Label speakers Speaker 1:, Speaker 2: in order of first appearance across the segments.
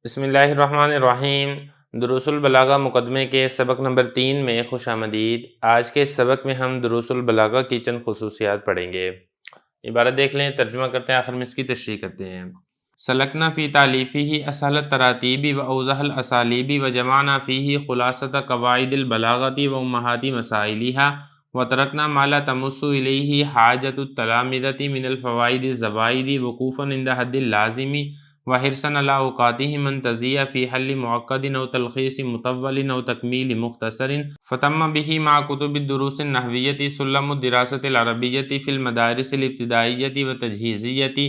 Speaker 1: بسم اللہ الرحمن الرحیم۔ دروس البلاغہ مقدمے کے سبق نمبر 3 میں خوش آمدید۔ آج کے سبق میں ہم دروس البلاغہ کی چند خصوصیات پڑھیں گے۔ عبارت دیکھ لیں، ترجمہ کرتے ہیں، آخر میں اس کی تشریح کرتے ہیں۔ سلکنا فی تالیفہ اسہل التراتیب و اوضح الاسالیب و جمعنا فیہ خلاصۃ قواعد البلاغۃ و امہات مسائلہا و ترکنا ما لا تمس الیہ حاجۃ التلامذۃ من الفوائد الزوائد وقوفا عند حد اللازم وحرصاً علی اوقاتہ منتظیہ فی حل معقد او تلخیص مطول او تکمیل مختصر فتم بہ مع کتب الدروس النحویۃ سلم الدراسۃ العربیۃ فی المدارس الابتدائیۃ والتجہیزیۃ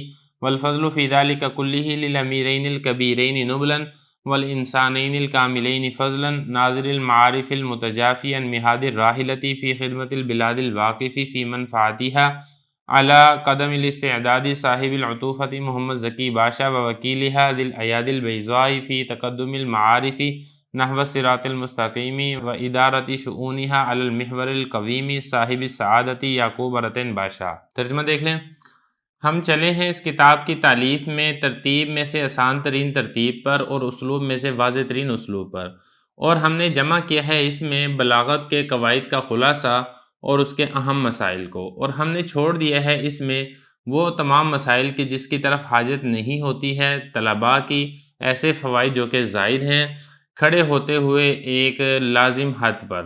Speaker 1: والفضل فی ذلک کلہ للامیرین الکبیرین نبلا والانسانین الکاملین فضلا ناظر المعارف المتجافی عن مہاد الراحلۃ فی خدمت البلاد الواقف فی منفعتہا علی قدم الاستعداد صاحب العطوفۃ محمد ذکی باشا و وکیلہا ذی الایاد البیضاء فی تقدم المعارف نحو الصراط المستقیم و ادارت شؤونہا علی المحور القویم صاحب السعادۃ یعقوب رتین باشا۔ ترجمہ دیکھ لیں۔ ہم چلے ہیں اس کتاب کی تالیف میں ترتیب میں سے آسان ترین ترتیب پر اور اسلوب میں سے واضح ترین اسلوب پر، اور ہم نے جمع کیا ہے اس میں بلاغت کے قواعد کا خلاصہ اور اس کے اہم مسائل کو، اور ہم نے چھوڑ دیا ہے اس میں وہ تمام مسائل کی جس کی طرف حاجت نہیں ہوتی ہے طلباء کی، ایسے فوائد جو کہ زائد ہیں کھڑے ہوتے ہوئے ایک لازم حد پر،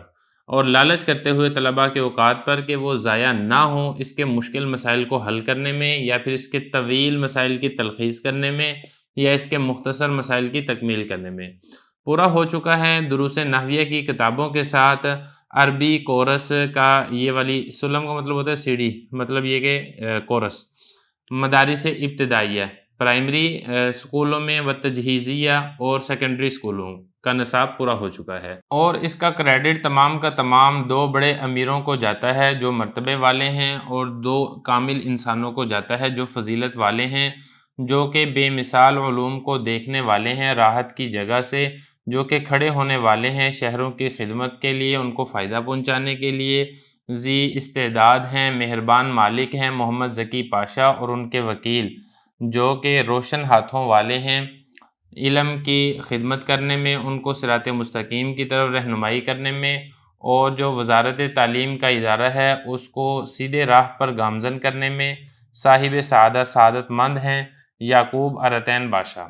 Speaker 1: اور لالچ کرتے ہوئے طلباء کے اوقات پر کہ وہ ضائع نہ ہوں اس کے مشکل مسائل کو حل کرنے میں، یا پھر اس کے طویل مسائل کی تلخیص کرنے میں، یا اس کے مختصر مسائل کی تکمیل کرنے میں۔ پورا ہو چکا ہے دروس نحویہ کی کتابوں کے ساتھ عربی کورس کا، یہ والی سلم کا مطلب ہوتا ہے سیڑھی، مطلب یہ کہ کورس مدارس ابتدائیہ پرائمری اسکولوں میں و تجہیزیہ اور سیکنڈری اسکولوں کا نصاب پورا ہو چکا ہے، اور اس کا کریڈٹ تمام کا تمام 2 بڑے امیروں کو جاتا ہے جو مرتبے والے ہیں، اور 2 کامل انسانوں کو جاتا ہے جو فضیلت والے ہیں، جو کہ بے مثال علوم کو دیکھنے والے ہیں راحت کی جگہ سے، جو کہ کھڑے ہونے والے ہیں شہروں کی خدمت کے لیے، ان کو فائدہ پہنچانے کے لیے، ذی استعداد ہیں، مہربان مالک ہیں محمد ذکی پاشا اور ان کے وکیل، جو کہ روشن ہاتھوں والے ہیں علم کی خدمت کرنے میں، ان کو صراط مستقیم کی طرف رہنمائی کرنے میں، اور جو وزارت تعلیم کا ادارہ ہے اس کو سیدھے راہ پر گامزن کرنے میں صاحب سعادت مند ہیں یعقوب رتین باشا۔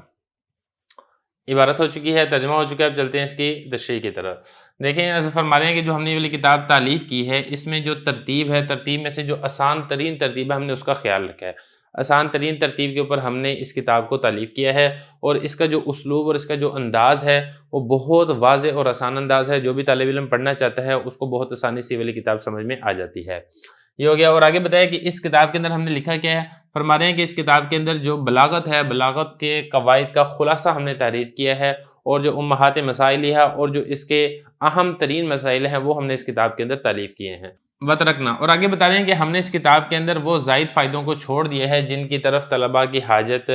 Speaker 1: عبارت ہو چکی ہے، ترجمہ ہو چکا ہے، اب چلتے ہیں اس کی تشریح کی طرف۔ دیکھیں ایسا فرما رہے ہیں کہ جو ہم نے یہ والی کتاب تالیف کی ہے اس میں جو ترتیب ہے، ترتیب میں سے جو آسان ترین ترتیب ہے ہم نے اس کا خیال رکھا ہے۔ آسان ترین ترتیب کے اوپر ہم نے اس کتاب کو تالیف کیا ہے، اور اس کا جو اسلوب اور اس کا جو انداز ہے وہ بہت واضح اور آسان انداز ہے، جو بھی طالب علم پڑھنا چاہتا ہے اس کو بہت آسانی سے یہ والی کتاب سمجھ میں آ جاتی ہے۔ یہ ہو گیا، اور آگے بتایا کہ اس کتاب کے اندر ہم نے لکھا کیا ہے، فرما رہے ہیں کہ اس کتاب کے اندر جو بلاغت ہے، بلاغت کے قواعد کا خلاصہ ہم نے تحریر کیا ہے، اور جو امہات مسائل ہے اور جو اس کے اہم ترین مسائل ہیں وہ ہم نے اس کتاب کے اندر تالیف کیے ہیں۔ وترکنا، اور آگے بتا رہے ہیں کہ ہم نے اس کتاب کے اندر وہ زائد فائدوں کو چھوڑ دیا ہے جن کی طرف طلباء کی حاجت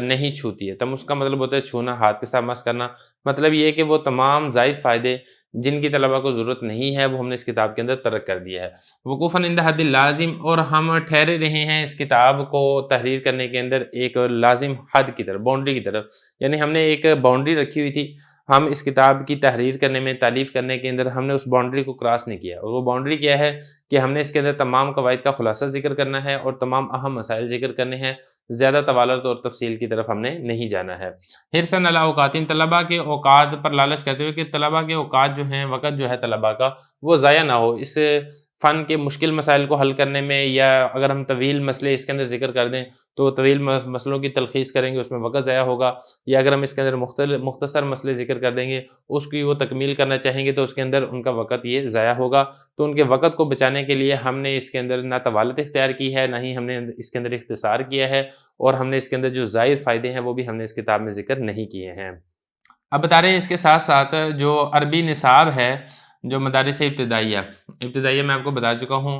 Speaker 1: نہیں چھوتی ہے۔ تم اس کا مطلب ہوتا ہے چھونا، ہاتھ کے ساتھ مس کرنا، مطلب یہ کہ وہ تمام زائد فائدے جن کی طلباء کو ضرورت نہیں ہے وہ ہم نے اس کتاب کے اندر ترک کر دیا ہے۔ وقوفاً عند حد اللازم، اور ہم ٹھہرے رہے ہیں اس کتاب کو تحریر کرنے کے اندر ایک لازم حد کی طرف، باؤنڈری کی طرف، یعنی ہم نے ایک باؤنڈری رکھی ہوئی تھی، ہم اس کتاب کی تحریر کرنے میں، تالیف کرنے کے اندر ہم نے اس باؤنڈری کو کراس نہیں کیا، اور وہ باؤنڈری کیا ہے کہ ہم نے اس کے اندر تمام قواعد کا خلاصہ ذکر کرنا ہے اور تمام اہم مسائل ذکر کرنے ہیں، زیادہ طوالت اور تفصیل کی طرف ہم نے نہیں جانا ہے۔ حرصاً علی اوقات، طلباء کے اوقات پر لالچ کرتے ہوئے کہ طلباء کے اوقات جو ہیں، وقت جو ہے طلباء کا وہ ضائع نہ ہو اس فن کے مشکل مسائل کو حل کرنے میں، یا اگر ہم طویل مسئلے اس کے اندر ذکر کر دیں تو طویل مسئلوں کی تلخیص کریں گے، اس میں وقت ضائع ہوگا، یا اگر ہم اس کے اندر مختصر مسئلے ذکر کر دیں گے اس کی وہ تکمیل کرنا چاہیں گے تو اس کے اندر ان کا وقت یہ ضائع ہوگا۔ تو ان کے وقت کو بچانے کے لیے ہم نے اس کے اندر نہ طوالت اختیار کی ہے، نہ ہی ہم نے اس کے اندر اختصار کیا ہے، اور ہم نے اس کے اندر جو زائد فائدے ہیں وہ بھی ہم نے اس کتاب میں ذکر نہیں کیے ہیں۔ اب بتا رہے ہیں اس کے ساتھ ساتھ جو عربی نصاب ہے، جو مدارس ابتدائیہ میں آپ کو بتا چکا ہوں،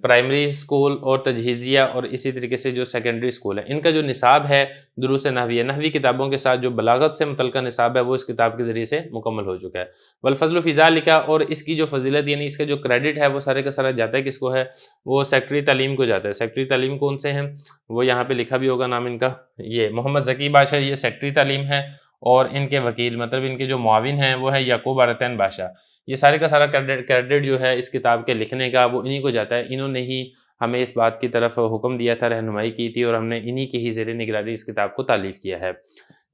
Speaker 1: پرائمری اسکول اور تجہیزیہ اور اسی طریقے سے جو سیکنڈری اسکول ہے، ان کا جو نصاب ہے دروس نحوی کتابوں کے ساتھ جو بلاغت سے متعلقہ نصاب ہے وہ اس کتاب کے ذریعے سے مکمل ہو چکا ہے۔ والفضل فی ذالک، اور اس کی جو فضیلت یعنی اس کا جو کریڈٹ ہے وہ سارے کا سارا جاتا ہے کس کو ہے، وہ سیکٹری تعلیم کو جاتا ہے۔ سیکٹری تعلیم کون سے ہیں، وہ یہاں پہ لکھا بھی ہوگا نام ان کا، یہ محمد ذکی باشا، یہ سیکٹری تعلیم ہے، اور ان کے وکیل مطلب ان کے جو معاون ہیں وہ ہے یعقوب ارتین بادشاہ۔ یہ سارے کا سارا کریڈٹ جو ہے اس کتاب کے لکھنے کا وہ انہی کو جاتا ہے، انہوں نے ہی ہمیں اس بات کی طرف حکم دیا تھا، رہنمائی کی تھی، اور ہم نے انہی کی ہی زیر نگرانی اس کتاب کو تالیف کیا ہے۔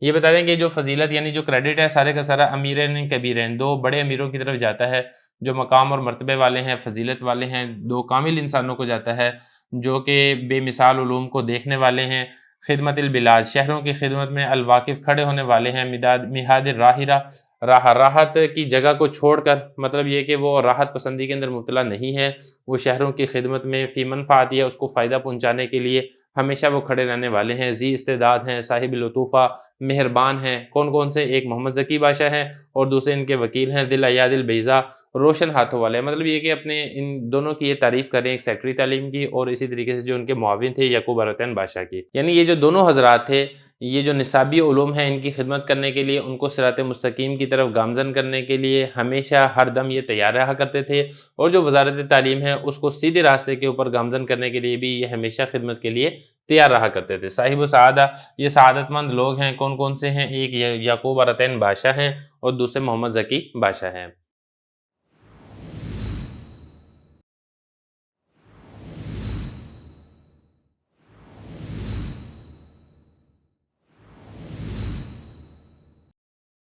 Speaker 1: یہ بتا دیں کہ جو فضیلت یعنی جو کریڈٹ ہے سارے کا سارا امیرین کبیرین، دو بڑے امیروں کی طرف جاتا ہے جو مقام اور مرتبے والے ہیں، فضیلت والے ہیں، دو کامل انسانوں کو جاتا ہے جو کہ بے مثال علوم کو دیکھنے والے ہیں، خدمت البلاد شہروں کی خدمت میں الواقف کھڑے ہونے والے ہیں، مہاد الراحرہ راحت کی جگہ کو چھوڑ کر، مطلب یہ کہ وہ راحت پسندی کے اندر مبتلا نہیں ہے، وہ شہروں کی خدمت میں فی منفعت یا اس کو فائدہ پہنچانے کے لیے ہمیشہ وہ کھڑے رہنے والے ہیں، ذی استعداد ہیں، صاحب لطوفہ، مہربان ہیں۔ کون کون سے؟ ایک محمد ذکی بادشاہ ہیں اور دوسرے ان کے وکیل ہیں ذی الایاد البیضاء، روشن ہاتھوں والے۔ مطلب یہ کہ اپنے ان دونوں کی یہ تعریف کریں، ایک سیکٹری تعلیم کی اور اسی طریقے سے جو ان کے معاون تھے یعقوب ارتین بادشاہ کی، یعنی یہ جو دونوں حضرات تھے یہ جو نصابی علوم ہیں ان کی خدمت کرنے کے لیے، ان کو صراط مستقیم کی طرف گامزن کرنے کے لیے ہمیشہ ہر دم یہ تیار رہا کرتے تھے، اور جو وزارت تعلیم ہے اس کو سیدھے راستے کے اوپر گامزن کرنے کے لیے بھی یہ ہمیشہ خدمت کے لیے تیار رہا کرتے تھے۔ صاحب سعادہ، یہ سعادت مند لوگ ہیں، کون کون سے ہیں؟ ایک یعقوب ارتین بادشاہ ہیں اور دوسرے محمد ذکی بادشاہ ہیں۔